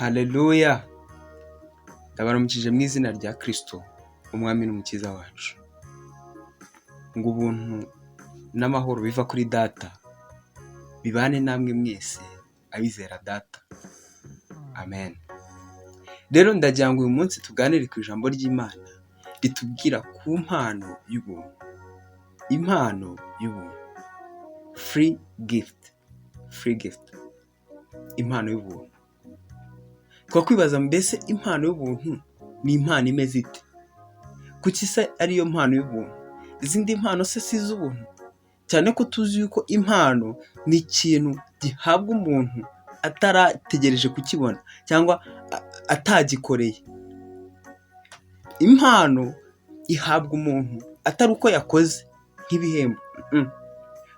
Haleluya. Ndabaramukije mu izina rya KRISTO, umwami n'umukiza wacu. Ngo ubuntu n'amahoro biva kuri data bibane namwe mwese abizera data. Amen. Rero ndagira ngo uyu munsi tuganire ku ijambo ry'Imana ritubwira ku mpano y'ubuntu. Impano y'ubuntu. Free gift. Impano y'ubuntu. Twakwibaza mbese impano y'ubuntu ni impano imeze ite? Kuki se ariyo mpano y'ubuntu? Izindi mpano se si iz'ubuntu? Cyane ko tuzi yuko impano ni ikintu gihabwa umuntu atarategereje kukibona cyangwa atagikoreye. Impano ihabwa umuntu atari uko yakoze nk'ibihembo.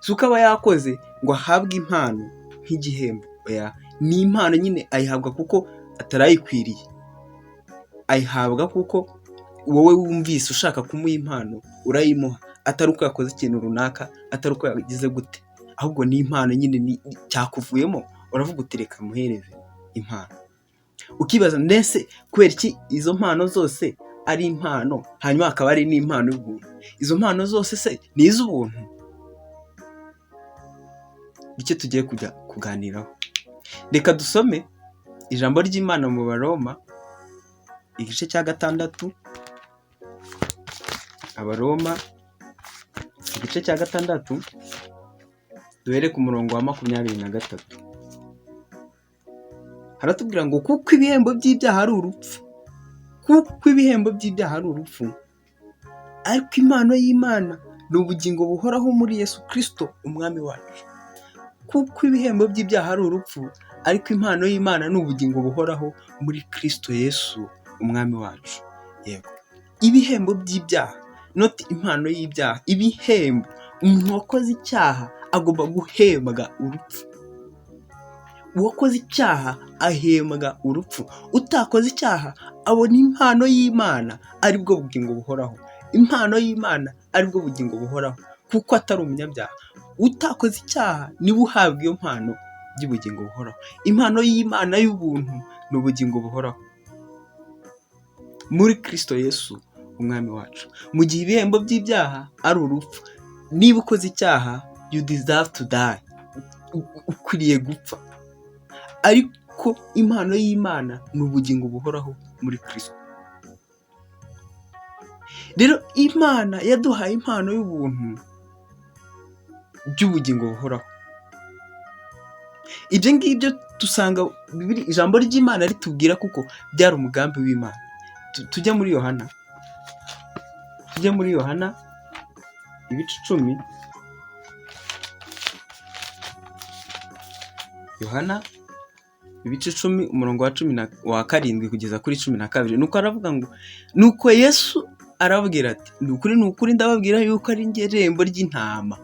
Si uko aba yakoze ngo ahabwe impano nk'igihembo. Ni impano nyine ayihabwa kuko atarayikwiriye. Ayihabwa kuko wowe wumvise ushaka kumuha impano urayimuha, atari uko yakoze ikintu runaka, atari uko yagize gute, ahubwo ni impano nyine cyakuvuyemo, uravuga uti reka muhereze impano. Ukibaza mbese kubera iki izo mpano zose ari impano hanyuma akaba ari n'impano y'ubuntu? Izo mpano zose se ni iz'ubuntu? Icyo tugiye kujya kuganiraho. Reka dusome ijambo ry'Imana mu Baroma igice cya 6. Abaroma igice cya 6 duhere ku murongo wa 23. Haratubwira ngo kuko ibihembo by'ibyaha ari urupfu. Kuko ibihembo by'ibyaha ari urupfu, ariko impano y'Imana ni ubugingo buhoraho muri Yesu KRISTO umwami wacu. Kuko ibihembo by'ibyaha ari urupfu, ariko impano y'Imana ni ubugingo buhoraho muri KRISTO Yesu umwami wacu. Yego. Ibihembo by'ibyaha, not impano y'ibyaha. Ibihembo. Umuntu wakoze icyaha agomba guhembwa urupfu. Uwakoze icyaha ahembwa urupfu. Utakoze icyaha abona impano y'Imana ari bwo bugingo buhoraho. Impano y'Imana ari bwo bugingo buhoraho kuko atari umunyabyaha. Utakoze icyaha niwe uhabwa iyo mpano y'ubugingo buhoraho. Impano y'Imana y'ubuntu ni ubugingo buhoraho muri KRISTO Yesu umwami wacu. Mu gihe ibihembo by'ibyaha ari urupfu, niba ukoze icyaha you deserve to die, ukwiriye gupfa. Ariko impano y'Imana ni ubugingo buhoraho muri KRISTO. Rero Imana yaduhaye impano y'ubuntu by'ubugingo buhoraho. Ibyo ngibyo dusanga ijambo ry'Imana ritubwira kuko byari umugambi w'Imana. Tujya muri Yohana ibice 10. Yohana ibice 10 umurongo wa 17 kugeza kuri 12. Nuko aravuga ngo nuko Yesu arabwira ati ni ukuri ndababwira yuko ari njye rembo ry'intama.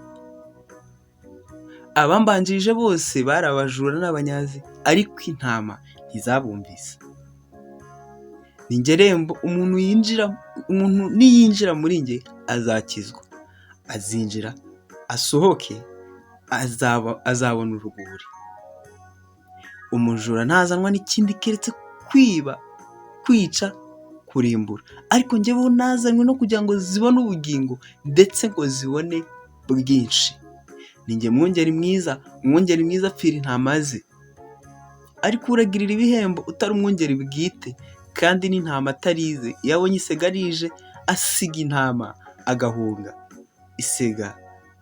Abambanjirije bose bari abajura n'abanyazi, ariko intama ntizabumvise. Ni njye rembo, umuntu niyinjira muri njye azakizwa, azinjira asohoke, azabona urwuri. Umujura ntazanwa n'ikindi keretse kwiba, kwica, kurimbura. Ariko njyewe nazanywe no kugira ngo zibone ubugingo, ndetse ngo zibone bwinshi. Ni njye mwungeri mwiza apfira intama ze. Ariko uragirira ibihembo utari umwungeri bwite, kandi n'intama atarize, iyo abonye isega rije asiga intama agahunga, isega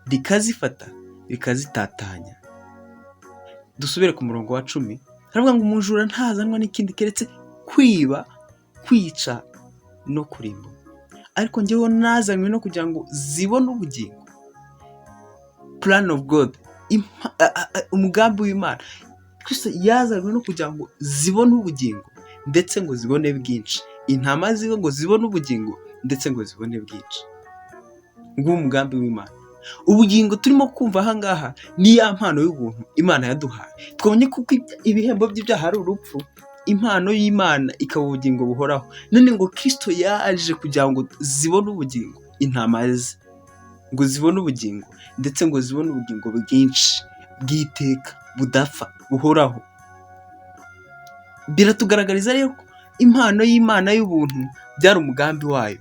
rikazifata rikazitatanya. Dusubire ku murongo wa 10. Haravuga ngo umujura ntazanwa n'ikindi keretse kwiba, kwica no kurimbura. Ariko njyewe nazanywe no kugira ngo zibone ubugingo. Plan of God, umugambi w'Imana. Kristo yazanywe no kugira ngo zibone ubugingo ndetse ngo zibone bwinshi. Intama ziwe ngo zibone ubugingo ndetse ngo zibone bwinshi. Ngo umugambi w'Imana. Ubugingo turimo kumva aha ngaha ni ya mpano y'ubuntu Imana yaduhaye. Twabonye kuko ibihembo by'ibyaha ari urupfu, impano y'Imana ikaba ubugingo buhoraho. None ngo Kristo yaje kugira ngo zibone ubugingo, intama ze ngo zibone ubugingo ndetse ngo zibone ubugingo bwinshi bw'iteka budapfa buhoraho. biratugaragariza rero ko impano y'Imana y'ubuntu byari umugambi wayo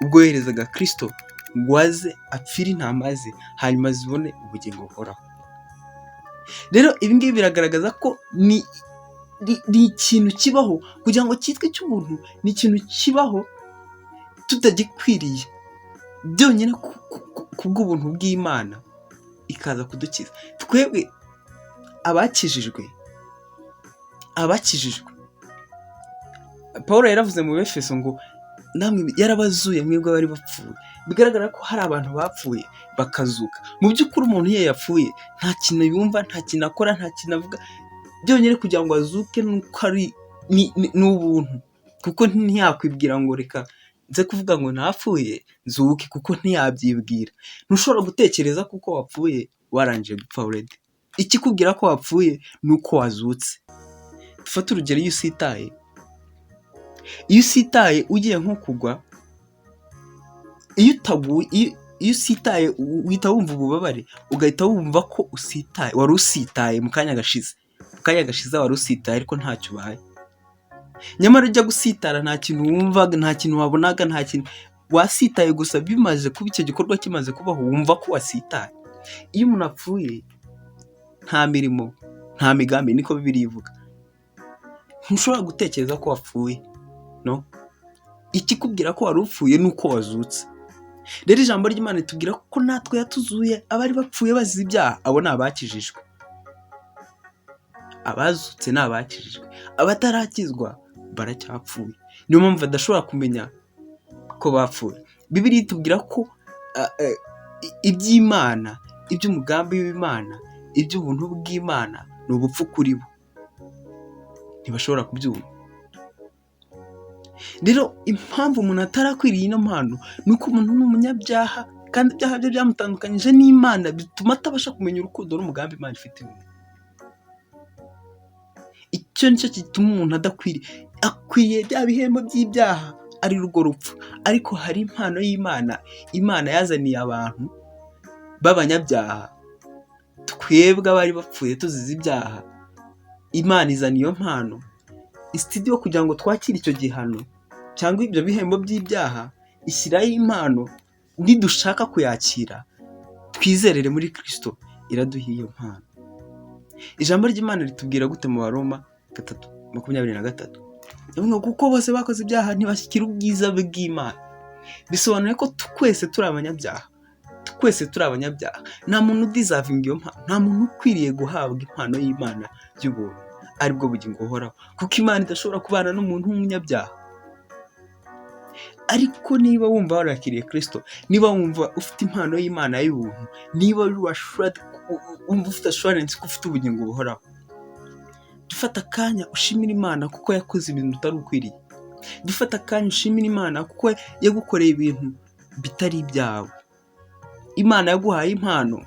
ubwo yoherezaga KRISTO ngo aze apfire intama ze hanyuma zibone ubugingo buhoraho. Rero ibi ngibi biragaragaza ko ni ikintu kibaho kugira ngo cyitwe cy'ubuntu, ni ikintu kibaho tutagikwiriye byonyine kubw'ubuntu bw'Imana ikaza kudukiza twebwe abakijijwe. Pawulo yaravuze mu Befeso ngo namwe yarabazuye mwebwe bari bapfuye. Bigaragara ko hari abantu bapfuye bakazuka. Mu by'ukuri umuntu iyo yapfuye nta kintu yumva, nta kintu akora, nta kintu avuga, byonyine kugira ngo azuke nuko ari n'ubuntu, kuko ntiyakwibwira ngo reka nze kuvuga ngo napfuye nzuke, kuko ntiyabyibwira. Ntushobora gutekereza kuko wapfuye warangije gupfa already. Ikikubwira ko wapfuye nuko wazutse. Dufate urugero, iyo usitaye ugiye nko kugwa, iyo usitaye uhita wumva ububabare, ugahita wumva ko usitaye, wari usitaye mu kanya gashize wari usitaye ariko ntacyo ubaye. Nyamara ujya gusitara nta kintu wumvaga, nta kintu wabonaga, nta kintu, wasitaye gusa bimaze kuba, icyo gikorwa kimaze kubaho wumva ko wasitaye. Iyo umuntu apfuye nta mirimo, nta migambi, niko Bibiliya ivuga. Ntushobora gutekereza ko wapfuye, no. Ikikubwira ko wari upfuye nuko wazutse. Rero ijambo ry'Imana ritubwira ko natwe yatuzuye abari bapfuye bazize ibyaha, abo ni abakijijwe. Abazutse ni abakijijwe, abatarakizwa baracyapfuye. Niyo mpamvu badashobora kumenya ko bapfuye. Bibiliya itubwira ko iby'Imana, iby'umugambi w'Imana, iby'ubuntu bw'Imana ni ubupfu kuri bo, ntibashobora kubyumva. Rero impamvu umuntu atarakwiriye ino mpano ni uko umuntu ni umunyabyaha, kandi ibyaha bye byamutandukanyije n'Imana, bituma atabasha kumenya urukundo n'umugambi Imana ifite. Icyo nicyo gituma umuntu adakwiriye, akwiriye bya bihembo by'ibyaha ari rwo rupfu. Ariko hari impano y'Imana, Imana yazaniye abantu b'abanyabyaha, twebwe abari bapfuye tuzize ibyaha. Imana izana iyo mpano instead yo kugira ngo twakire icyo gihano cyangwa ibyo bihembo by'ibyaha, ishyiraho impano. Nidushaka kuyakira, twizerere muri KRISTO, iraduha iyo mpano. Ijambo ry'Imana ritubwira gute mu Baroma 3:23? Yavuga kuko bose bakoze ibyaha ntibashyikira ubwiza bw'Imana. Bisobanuye ko twese turi abanyabyaha, nta muntu udeservinga iyo mpano, nta muntu ukwiriye guhabwa impano y'Imana y'ubuntu, aribwo bugingo buhoraho, kuko Imana idashobora kubana n'umuntu w'umunyabyaha. Ariko niba wumva warakiriye KRISTO, niba wumva ufite impano y'Imana y'ubuntu, niba wumva ufite assurance ko ufite ubugingo buhoraho, dufata akanya ushimira Imana kuko yakoze ibintu utari ukwiriye. Dufata akanya ushimira Imana kuko yagukoreye ibintu bitari ibyawe. Imana yaguhaye impano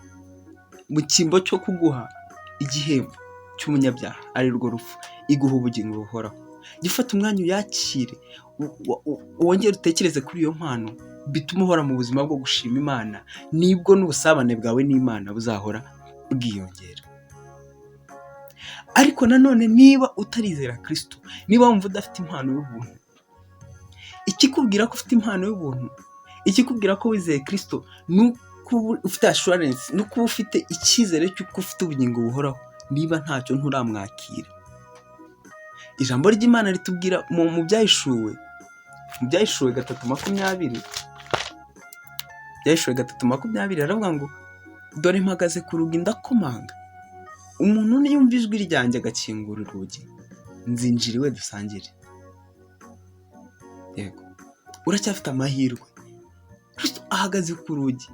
mu cyimbo cyo kuguha igihembo cy'umunyabyaha, ari rwo rupfu, iguha ubugingo buhoraho. Gifata umwanya uyakire, wongere utekereze kuri iyo mpano, bituma uhora mu buzima bwo gushima Imana, nibwo n'ubusabane bwawe n'Imana buzahora bwiyongera. Ariko nanone niba utarizera KRISTO, niba wumva udafite impano y'ubuntu, ikikubwira ko ufite impano y'ubuntu, ikikubwira ko wizeye KRISTO, nuko ufite assurance, nuko ufite icyizere cy'uko ufite ubugingo buhoraho, niba ntacyo nturamwakira. Ijambo ry'Imana ritubwira mu byahishuwe 3:20, aravuga ngo dore mpagaze ku rugi ndakomanga, umuntu niyumva ijwi ryanjye agakingura urugi, nzinjira iwe dusangire. Yego, uracyafite amahirwe. KRISTO ahagaze ku rugi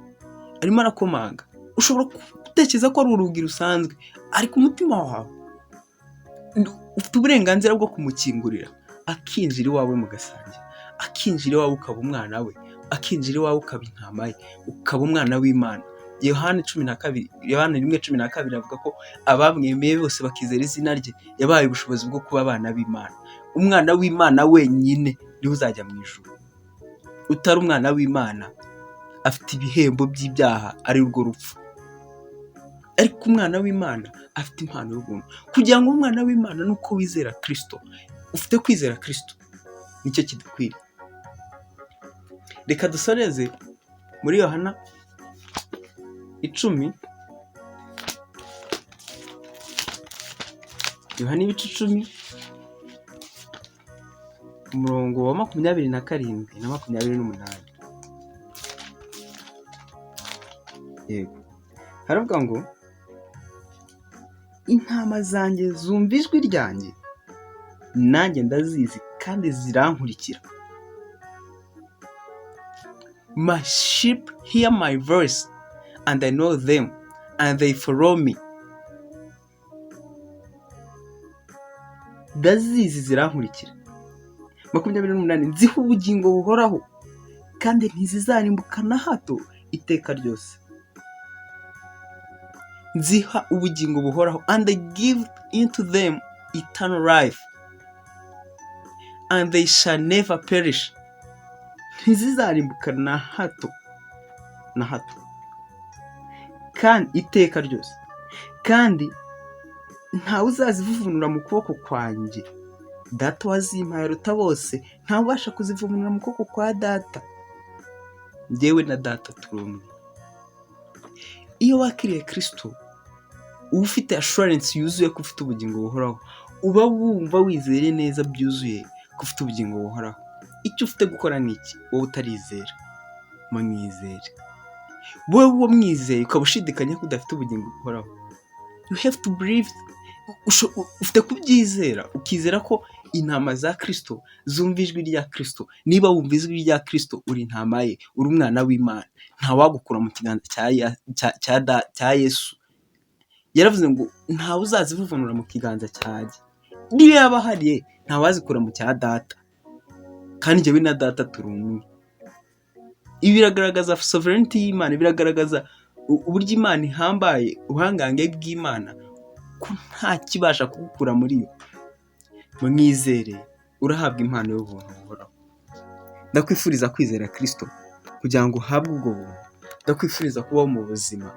arimo arakomanga. Ushobora gutekereza ko ari urugi rusanzwe, ariko umutima wawe ufite uburenganzira bwo kumukingurira, akinjira iwawe mugasangira, akinjira iwawe ukaba umwana we, akinjira iwawe ukaba intama ye, ukaba umwana w'Imana. Yohana 1:12 avuga ko abamwemeye bose bakizera izina rye yabaye ubushobozi bwo kuba abana b'Imana. Umwana w'Imana wenyine niwe uzajya mu ijuru. Utari umwana w'Imana afite ibihembo by'ibyaha, ari urwo rupfu. ariko umwana w'Imana afite impano y'ubuntu. Kugira ngo umwana w'Imana nuko wizera KRISTO, ufite kwizera KRISTO, nicyo kidukwiriye. Reka dusoreze muri Yohana 10, Yohana ibice 10 umurongo wa 27 na 28. Yego, haravuga ngo intama zanjye zumva ijwi ryanjye, nanjye ndazizi kandi zirankurikira. My sheep hear my voice and I know them and they follow me. Ndazizi zirankurikira. 28 nziha ubugingo buhoraho kandi ntizizarimbuka na hato iteka ryose. Nziha ubugingo buhoraho and I give into them eternal life and they shall never perish. Ntizizarimbuka na hato kandi iteka ryose, kandi ntawe uzazivuvunura mu kuboko kwanjye. Data wazimpaye aruta bose, ntawe ubasha kuzivunura mu kuboko kwa Data. Njyewe na Data turi umwe. Iyo wakiriye KRISTO, uba ufite assurance yuzuye ko ufite ubugingo buhoraho, uba wumva wizeye neza byuzuye ko ufite ubugingo buhoraho. Icyo ufite gukora ni iki? Wowe utarizera, mwizere. Wowe uwo mwizeye ukaba ushidikanya ko udafite ubugingo buhoraho, you have to believe. Ufite kubyizera, ukizera ko intama za KRISTO zumva ijwi rya KRISTO. Niba wumva ijwi rya KRISTO, uri intama ye, uri umwana w'Imana. Nta wagukura mu kiganza cya YESU. Yaravuze ngo ntawe uzazivuvunura mu kiganza cyanjye. Niyo yaba ahari, nta wazikura mu cya Data, kandi njyewe na Data turi umwe. Ibi biragaragaza sovereignty y'Imana, biragaragaza uburyo Imana ihambaye, ubuhangange bw'Imana, ko nta kibasha kugukura muri yo. Mwizere, urahabwa impano y'ubuntu buhoraho. Ndakwifuriza kwizera KRISTO kugira ngo uhabwe ubwo buntu. Ndakwifuriza kubaho mu buzima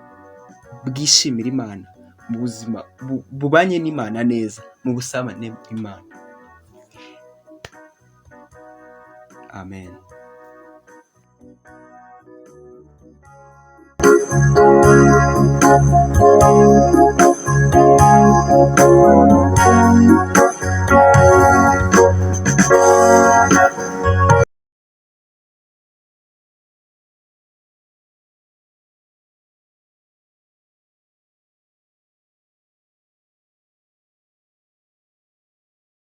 bwishimira Imana, mu buzima bubanye n'Imana neza, mu busabane n'Imana. Amen.